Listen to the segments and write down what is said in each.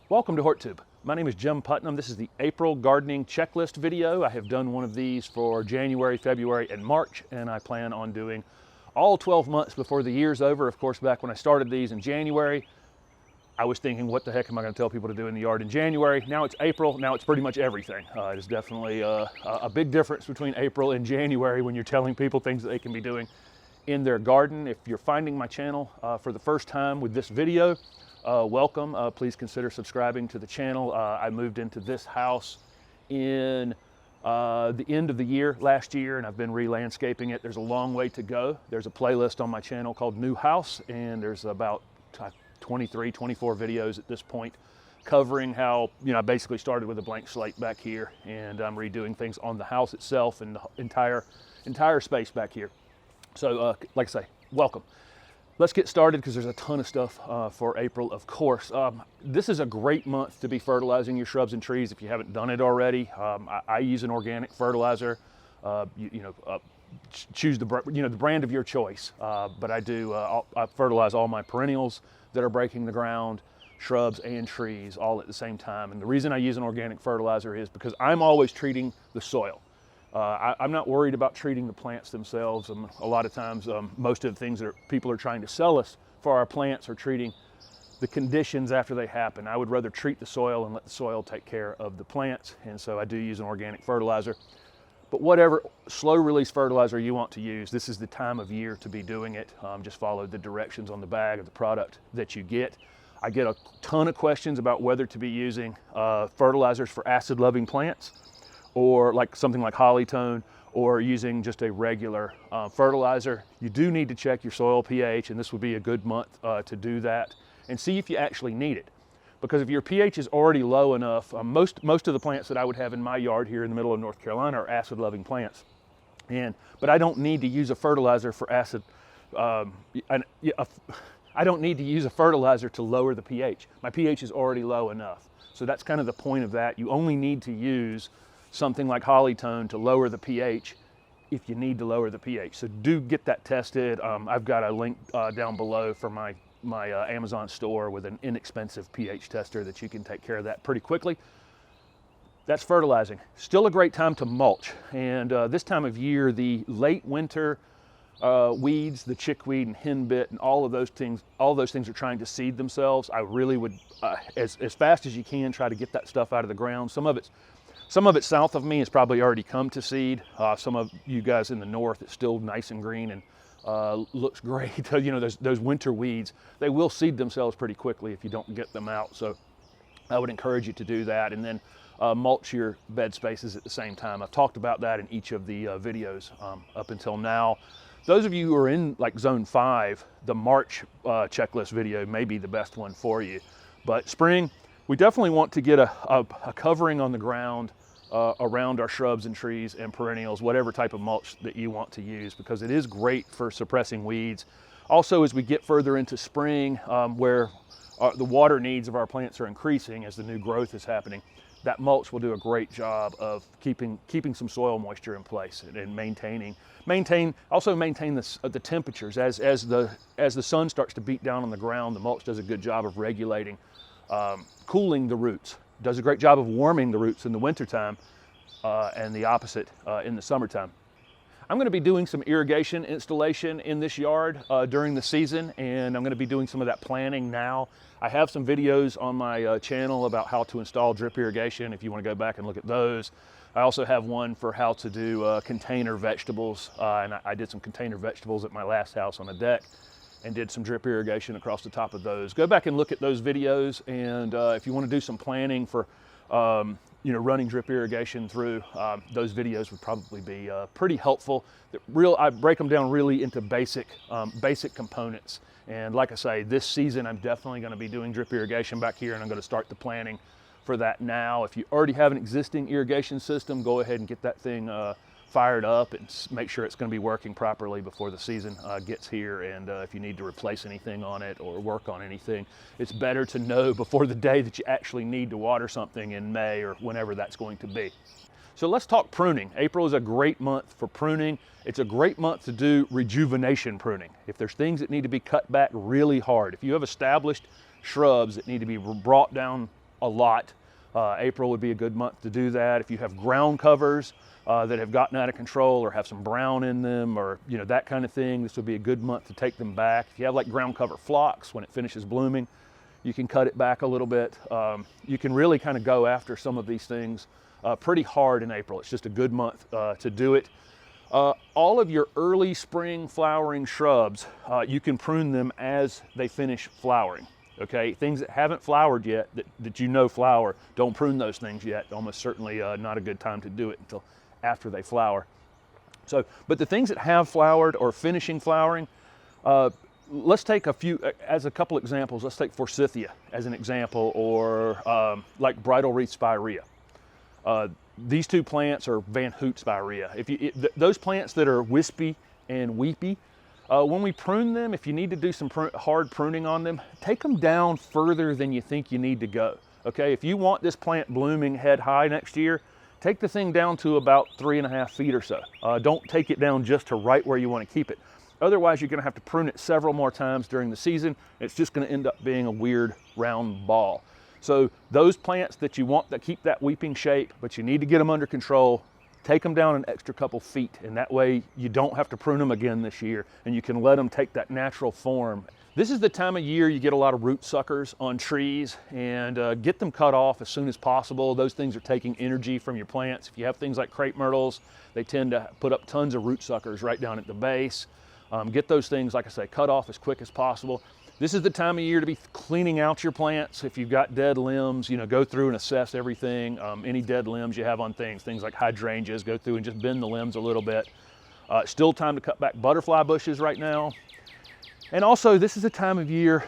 Welcome to HortTube. My name is Jim Putnam. This is the April gardening checklist video. I have done one of these for January, February, and March, and I plan on doing all 12 months before the year's over. Of course, back when I started these in January, I was thinking, what the heck am I going to tell people to do in the yard in January? Now it's April, now it's pretty much everything. It is definitely a big difference between April and January when you're telling people things that they can be doing in their garden. If you're finding my channel for the first time with this video, welcome. Please consider subscribing to the channel. I moved into this house in the end of the year last year, and I've been re-landscaping it. There's a long way to go. There's a playlist on my channel called New House, and there's about 23, 24 videos at this point covering how, I basically started with a blank slate back here, and I'm redoing things on the house itself and the entire space back here. So like I say, welcome. Let's get started because there's a ton of stuff for April, of course. This is a great month to be fertilizing your shrubs and trees if you haven't done it already. I use an organic fertilizer. Choose the brand of your choice. But I fertilize all my perennials that are breaking the ground, shrubs and trees, all at the same time. And the reason I use an organic fertilizer is because I'm always treating the soil. I'm not worried about treating the plants themselves. A lot of times, most of the things that people are trying to sell us for our plants are treating the conditions after they happen. I would rather treat the soil and let the soil take care of the plants, and so I do use an organic fertilizer. But whatever slow release fertilizer you want to use, this is the time of year to be doing it. Just follow the directions on the bag of the product that you get. I get a ton of questions about whether to be using fertilizers for acid-loving plants, or like something like Hollytone, or using just a regular fertilizer. You do need to check your soil pH, and this would be a good month to do that, and see if you actually need it. Because if your pH is already low enough, most of the plants that I would have in my yard here in the middle of North Carolina are acid-loving plants. But I don't need to use a fertilizer for acid. I don't need to use a fertilizer to lower the pH. My pH is already low enough. So that's kind of the point of that. You only need to use something like Hollytone to lower the pH if you need to lower the pH. So do get that tested. I've got a link down below for my Amazon store with an inexpensive pH tester that you can take care of that pretty quickly. That's fertilizing. Still a great time to mulch. And this time of year, the late winter weeds, the chickweed and henbit and all those things are trying to seed themselves. I really would, as fast as you can, try to get that stuff out of the ground. Some of it south of me has probably already come to seed. Some of you guys in the north, it's still nice and green and looks great. Those winter weeds, they will seed themselves pretty quickly if you don't get them out. So I would encourage you to do that, and then mulch your bed spaces at the same time. I've talked about that in each of the videos up until now. Those of you who are in like zone 5, the March checklist video may be the best one for you. But spring, we definitely want to get a covering on the ground around our shrubs and trees and perennials, whatever type of mulch that you want to use, because it is great for suppressing weeds. Also, as we get further into spring, where the water needs of our plants are increasing as the new growth is happening, that mulch will do a great job of keeping some soil moisture in place and maintain the temperatures. As the sun starts to beat down on the ground, the mulch does a good job of regulating, cooling the roots. Does a great job of warming the roots in the wintertime, and the opposite in the summertime. I'm going to be doing some irrigation installation in this yard during the season, and I'm going to be doing some of that planning now. I have some videos on my channel about how to install drip irrigation if you want to go back and look at those. I also have one for how to do container vegetables, and I did some container vegetables at my last house on a deck and did some drip irrigation across the top of those. Go back and look at those videos, and if you want to do some planning for running drip irrigation through, those videos would probably be pretty helpful. I break them down really into basic components. And like I say, this season I'm definitely going to be doing drip irrigation back here, and I'm going to start the planning for that now. If you already have an existing irrigation system, go ahead and get that thing fired up and make sure it's going to be working properly before the season gets here. And if you need to replace anything on it or work on anything, it's better to know before the day that you actually need to water something in May or whenever that's going to be. So let's talk pruning. April is a great month for pruning. It's a great month to do rejuvenation pruning. If there's things that need to be cut back really hard, if you have established shrubs that need to be brought down a lot, April would be a good month to do that. If you have ground covers that have gotten out of control or have some brown in them, or that kind of thing, this would be a good month to take them back. If you have like ground cover phlox, when it finishes blooming, you can cut it back a little bit. You can really kind of go after some of these things pretty hard in April. It's just a good month to do it. All of your early spring flowering shrubs, you can prune them as they finish flowering. Okay, things that haven't flowered yet, that flower, don't prune those things yet. Almost certainly not a good time to do it until after they flower. So, but the things that have flowered or finishing flowering, let's take as a couple examples. Let's take forsythia as an example, or like bridal wreath spirea. These two plants are Van Hoot spirea. Those plants that are wispy and weepy, when we prune them, if you need to do some hard pruning on them, take them down further than you think you need to go. Okay, if you want this plant blooming head high next year, take the thing down to about 3.5 feet or so. Don't take it down just to right where you want to keep it. Otherwise, you're going to have to prune it several more times during the season. It's just going to end up being a weird round ball. So those plants that you want that keep that weeping shape, but you need to get them under control, take them down an extra couple feet, and that way you don't have to prune them again this year, and you can let them take that natural form. This is the time of year you get a lot of root suckers on trees, and get them cut off as soon as possible. Those things are taking energy from your plants. If you have things like crepe myrtles, they tend to put up tons of root suckers right down at the base. Get those things, like I say, cut off as quick as possible. This is the time of year to be cleaning out your plants. If you've got dead limbs, go through and assess everything. Any dead limbs you have on things like hydrangeas, go through and just bend the limbs a little bit. Still time to cut back butterfly bushes right now. And also, this is a time of year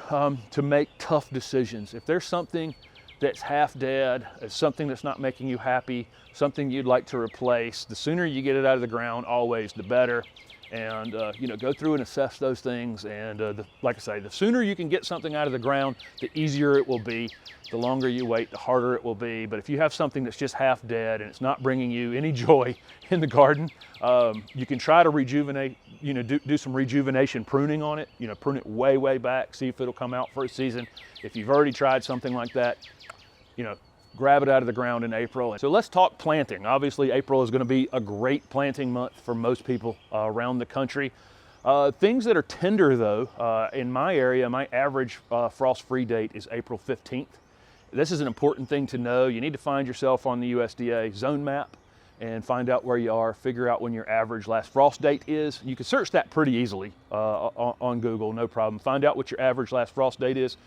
to make tough decisions. If there's something that's half dead, something that's not making you happy, something you'd like to replace, the sooner you get it out of the ground, always the better. And go through and assess those things, and like I say, the sooner you can get something out of the ground, the easier it will be. The longer you wait, the harder it will be. But if you have something that's just half dead and it's not bringing you any joy in the garden, you can try to rejuvenate, do some rejuvenation pruning on it, prune it way back, see if it'll come out for a season. If you've already tried something like that, grab it out of the ground in April. So let's talk planting. Obviously, April is going to be a great planting month for most people around the country. Things that are tender, though, in my area, my average frost-free date is April 15th. This is an important thing to know. You need to find yourself on the USDA zone map and find out where you are, figure out when your average last frost date is. You can search that pretty easily on Google, no problem. Find out what your average last frost date is.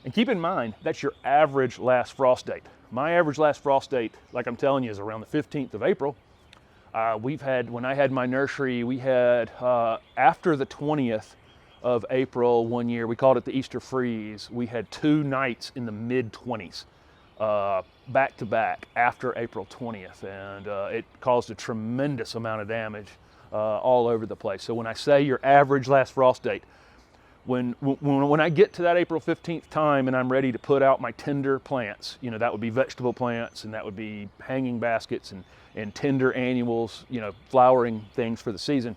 And keep in mind, that's your average last frost date. My average last frost date, like I'm telling you, is around the 15th of April. When I had my nursery, we had, after the 20th of April one year, we called it the Easter freeze, we had 2 nights in the mid-20s, back to back after April 20th. And it caused a tremendous amount of damage all over the place. So when I say your average last frost date, when I get to that April 15th time and I'm ready to put out my tender plants, that would be vegetable plants, and that would be hanging baskets and tender annuals, flowering things for the season.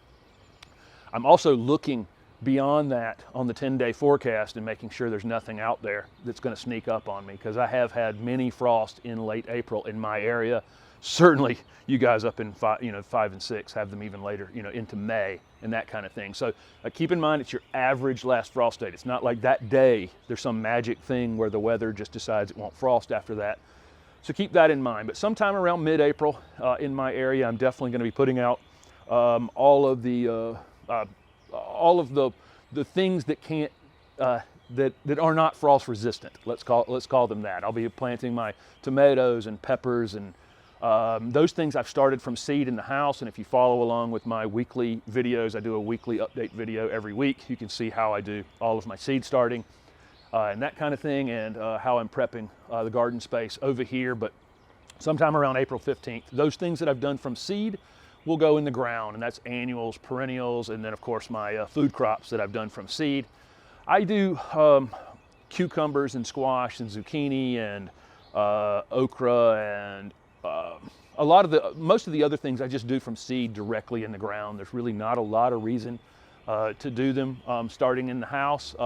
I'm also looking beyond that on the 10-day forecast and making sure there's nothing out there that's going to sneak up on me, because I have had many frost in late April in my area. Certainly you guys up in 5 and 6 have them even later, into May and that kind of thing. So keep in mind, it's your average last frost date. It's not like that day there's some magic thing where the weather just decides it won't frost after that. So keep that in mind. But sometime around mid-April in my area, I'm definitely going to be putting out all of the things that can't that are not frost resistant. Let's call them that. I'll be planting my tomatoes and peppers and those things I've started from seed in the house. And if you follow along with my weekly videos, I do a weekly update video every week. You can see how I do all of my seed starting and that kind of thing, and how I'm prepping the garden space over here. But sometime around April 15th, those things that I've done from seed will go in the ground, and that's annuals, perennials, and then of course my food crops that I've done from seed. I do cucumbers and squash and zucchini and okra and most of the other things I just do from seed directly in the ground. There's really not a lot of reason to do them starting in the house.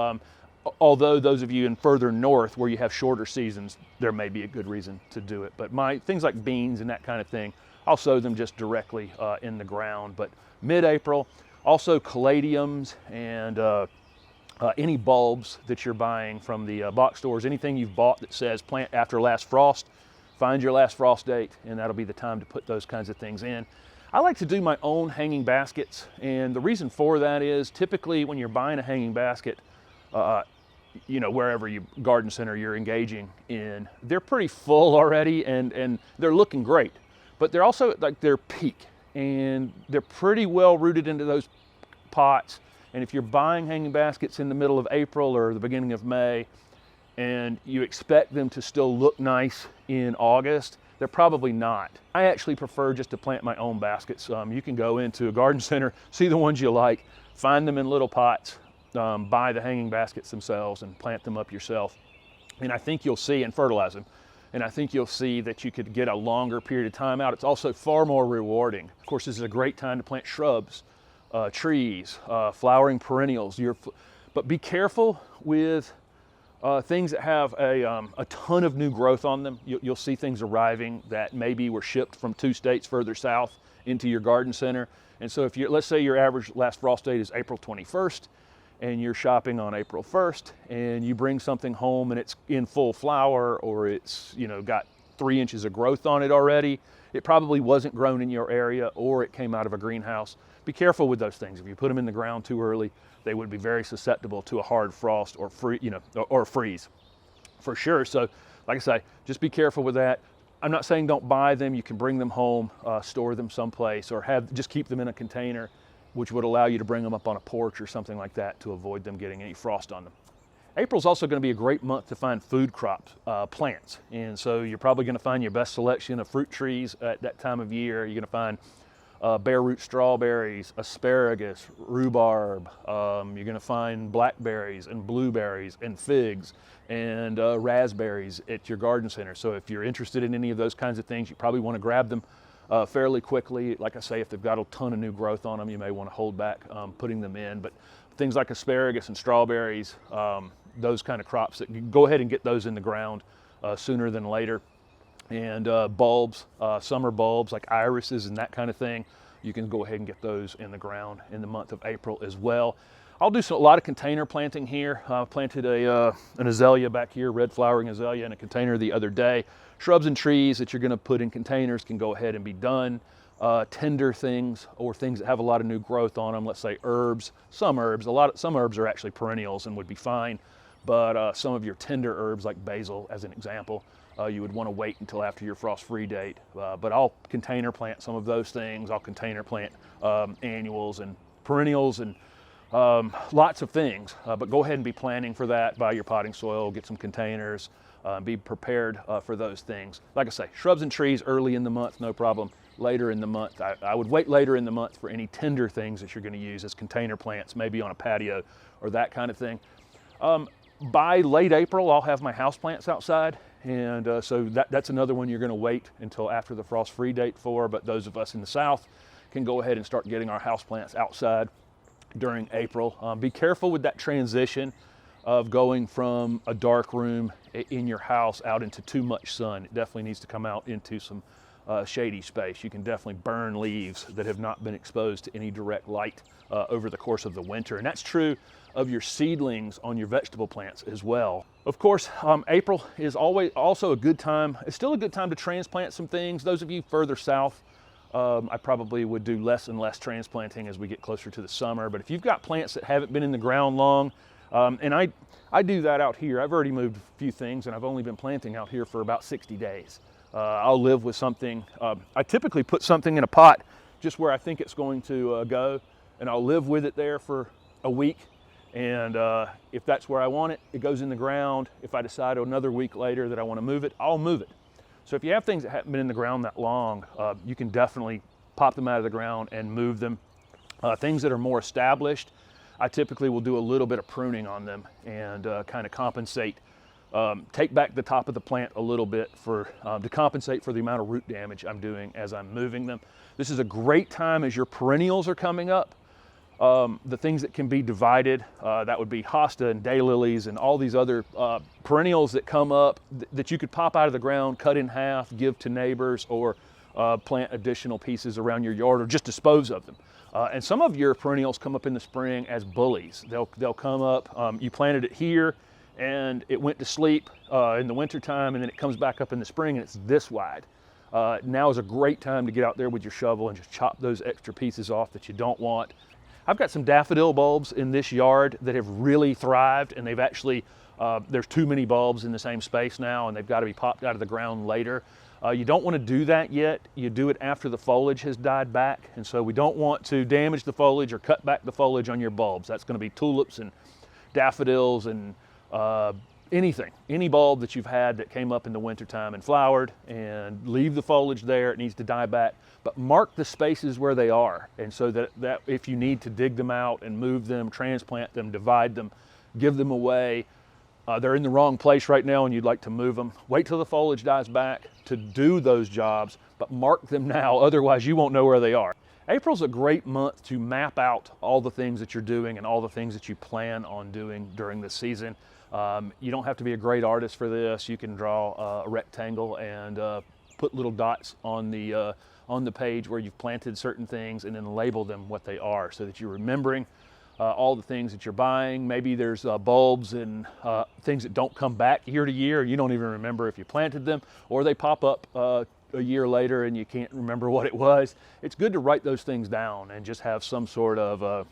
although those of you in further north where you have shorter seasons, there may be a good reason to do it. But things like beans and that kind of thing, I'll sow them just directly in the ground. But mid-April, also caladiums and any bulbs that you're buying from the box stores, anything you've bought that says plant after last frost, find your last frost date, and that'll be the time to put those kinds of things in. I like to do my own hanging baskets, and the reason for that is typically when you're buying a hanging basket, you know, wherever you garden center you're engaging in, they're pretty full already, and they're looking great, but they're also like they're peak, and they're pretty well rooted into those pots. And if you're buying hanging baskets in the middle of April or the beginning of May, and you expect them to still look nice in August, they're probably not. I actually prefer just to plant my own baskets. You can go into a garden center, see the ones you like, find them in little pots, buy the hanging baskets themselves and plant them up yourself. And I think you'll see, and fertilize them, and I think you'll see that you could get a longer period of time out. It's also far more rewarding. Of course, this is a great time to plant shrubs, trees, flowering perennials. But be careful with things that have a ton of new growth on them. You'll see things arriving that maybe were shipped from 2 states further south into your garden center. And so if let's say your average last frost date is April 21st, and you're shopping on April 1st, and you bring something home and it's in full flower, or it's, you know, got 3 inches of growth on it already, it probably wasn't grown in your area, or it came out of a greenhouse. Be careful with those things. If you put them in the ground too early, they would be very susceptible to a hard frost or or freeze, for sure. So, like I say, just be careful with that. I'm not saying don't buy them. You can bring them home, store them someplace, or just keep them in a container, which would allow you to bring them up on a porch or something like that to avoid them getting any frost on them. April's also going to be a great month to find food crops, plants. And so you're probably going to find your best selection of fruit trees at that time of year. You're going to find bare root strawberries, asparagus, rhubarb. You're going to find blackberries and blueberries and figs and raspberries at your garden center. So if you're interested in any of those kinds of things, you probably want to grab them fairly quickly. Like I say, if they've got a ton of new growth on them, you may want to hold back putting them in. But things like asparagus and strawberries, those kind of crops, go ahead and get those in the ground sooner than later. And bulbs, summer bulbs like irises and that kind of thing, you can go ahead and get those in the ground in the month of April as well. I'll do a lot of container planting here. I planted an azalea back here, red flowering azalea, in a container the other day. Shrubs and trees that you're going to put in containers can go ahead and be done. Tender things, or things that have a lot of new growth on them, let's say herbs, some herbs. Some herbs are actually perennials and would be fine, but some of your tender herbs like basil, as an example, you would want to wait until after your frost-free date. But I'll container plant some of those things. I'll container plant annuals and perennials and lots of things. But go ahead and be planning for that. Buy your potting soil, get some containers, be prepared for those things. Like I say, shrubs and trees early in the month, no problem. Later in the month, I would wait later in the month for any tender things that you're going to use as container plants, maybe on a patio or that kind of thing. By late April, I'll have my house plants outside. And so that's another one you're going to wait until after the frost-free date for, but those of us in the south can go ahead and start getting our houseplants outside during April. Be careful with that transition of going from a dark room in your house out into too much sun. It definitely needs to come out into some shady space. You can definitely burn leaves that have not been exposed to any direct light over the course of the winter. And that's true of your seedlings on your vegetable plants as well. Of course, April is also a good time. It's still a good time to transplant some things. Those of you further south, I probably would do less and less transplanting as we get closer to the summer. But if you've got plants that haven't been in the ground long, and I do that out here. I've already moved a few things, and I've only been planting out here for about 60 days. I'll live with something. I typically put something in a pot just where I think it's going to go, and I'll live with it there for a week. And if that's where I want it, it goes in the ground. If I decide another week later that I want to move it, I'll move it. So if you have things that haven't been in the ground that long, you can definitely pop them out of the ground and move them. Things that are more established, I typically will do a little bit of pruning on them and kind of compensate, take back the top of the plant a little bit to compensate for the amount of root damage I'm doing as I'm moving them. This is a great time as your perennials are coming up. the things that can be divided, that would be hosta and daylilies and all these other perennials that come up that you could pop out of the ground, cut in half, give to neighbors, or plant additional pieces around your yard, or just dispose of them. And some of your perennials come up in the spring as bullies. They'll come up, you planted it here and it went to sleep in the wintertime, and then it comes back up in the spring and it's this wide. Now is a great time to get out there with your shovel and just chop those extra pieces off that you don't want. I've got some daffodil bulbs in this yard that have really thrived, and they've actually, there's too many bulbs in the same space now, and they've got to be popped out of the ground later. You don't want to do that yet. You do it after the foliage has died back, and so we don't want to damage the foliage or cut back the foliage on your bulbs. That's going to be tulips and daffodils and any bulb that you've had that came up in the wintertime and flowered, and leave the foliage there. It needs to die back, but mark the spaces where they are, and so that if you need to dig them out and move them, transplant them, divide them, give them away, they're in the wrong place right now and you'd like to move them, wait till the foliage dies back to do those jobs, but mark them now, otherwise you won't know where they are. April's a great month to map out all the things that you're doing and all the things that you plan on doing during the season. You don't have to be a great artist for this. You can draw a rectangle and put little dots on the page where you've planted certain things, and then label them what they are so that you're remembering all the things that you're buying. Maybe there's bulbs and things that don't come back year to year. You don't even remember if you planted them, or they pop up a year later and you can't remember what it was. It's good to write those things down and just have some sort of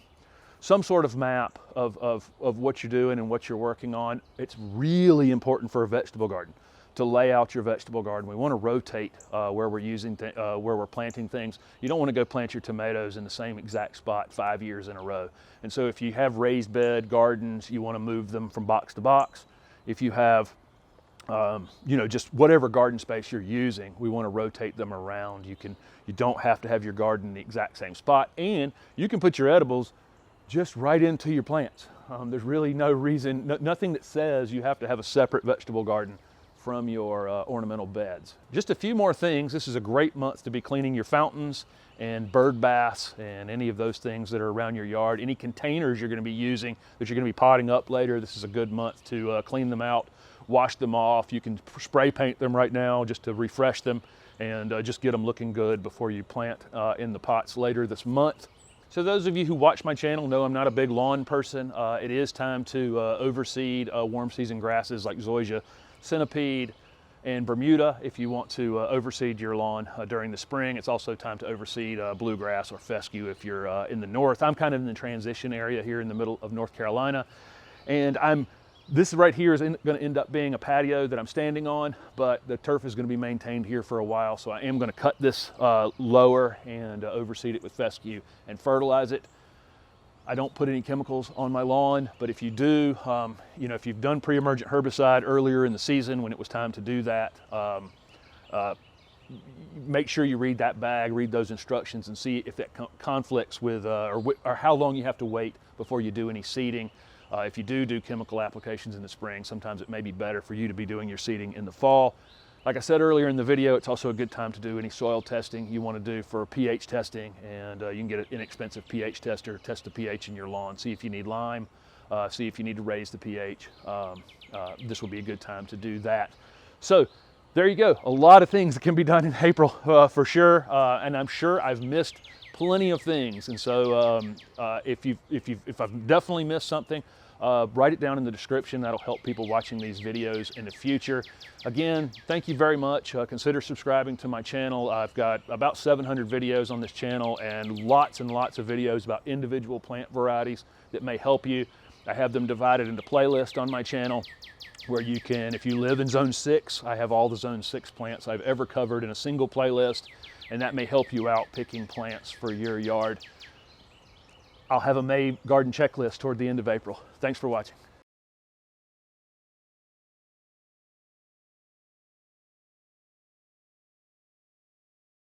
map of what you're doing and what you're working on. It's really important for a vegetable garden to lay out your vegetable garden. We want to rotate where we're planting things. You don't want to go plant your tomatoes in the same exact spot 5 years in a row. And so if you have raised bed gardens, you want to move them from box to box. If you have just whatever garden space you're using, we want to rotate them around. You don't have to have your garden in the exact same spot, and you can put your edibles just right into your plants. There's really no reason, nothing that says you have to have a separate vegetable garden from your ornamental beds. Just a few more things. This is a great month to be cleaning your fountains and bird baths and any of those things that are around your yard. Any containers you're going to be using that you're going to be potting up later, this is a good month to clean them out, wash them off. You can spray paint them right now just to refresh them and just get them looking good before you plant in the pots later this month. So those of you who watch my channel know I'm not a big lawn person. It is time to overseed warm season grasses like zoysia, centipede, and Bermuda if you want to overseed your lawn during the spring. It's also time to overseed bluegrass or fescue if you're in the north. I'm kind of in the transition area here in the middle of North Carolina, and this right here is going to end up being a patio that I'm standing on, but the turf is going to be maintained here for a while, so I am going to cut this lower and overseed it with fescue and fertilize it. I don't put any chemicals on my lawn, but if you do, if you've done pre-emergent herbicide earlier in the season when it was time to do that, make sure you read that bag, read those instructions, and see if that conflicts with or how long you have to wait before you do any seeding. If you do chemical applications in the spring, sometimes it may be better for you to be doing your seeding in the fall. Like I said earlier in the video, it's also a good time to do any soil testing you want to do for pH testing, and you can get an inexpensive pH tester, test the pH in your lawn, see if you need lime, see if you need to raise the pH. This will be a good time to do that. So there you go, a lot of things that can be done in April for sure, and I'm sure I've missed plenty of things, and so if I've definitely missed something, write it down in the description. That'll help people watching these videos in the future. Again, thank you very much. Consider subscribing to my channel. I've got about 700 videos on this channel and lots of videos about individual plant varieties that may help you. I have them divided into playlists on my channel where you can, if you live in Zone 6, I have all the Zone 6 plants I've ever covered in a single playlist, and that may help you out picking plants for your yard. I'll have a May garden checklist toward the end of April. Thanks for watching.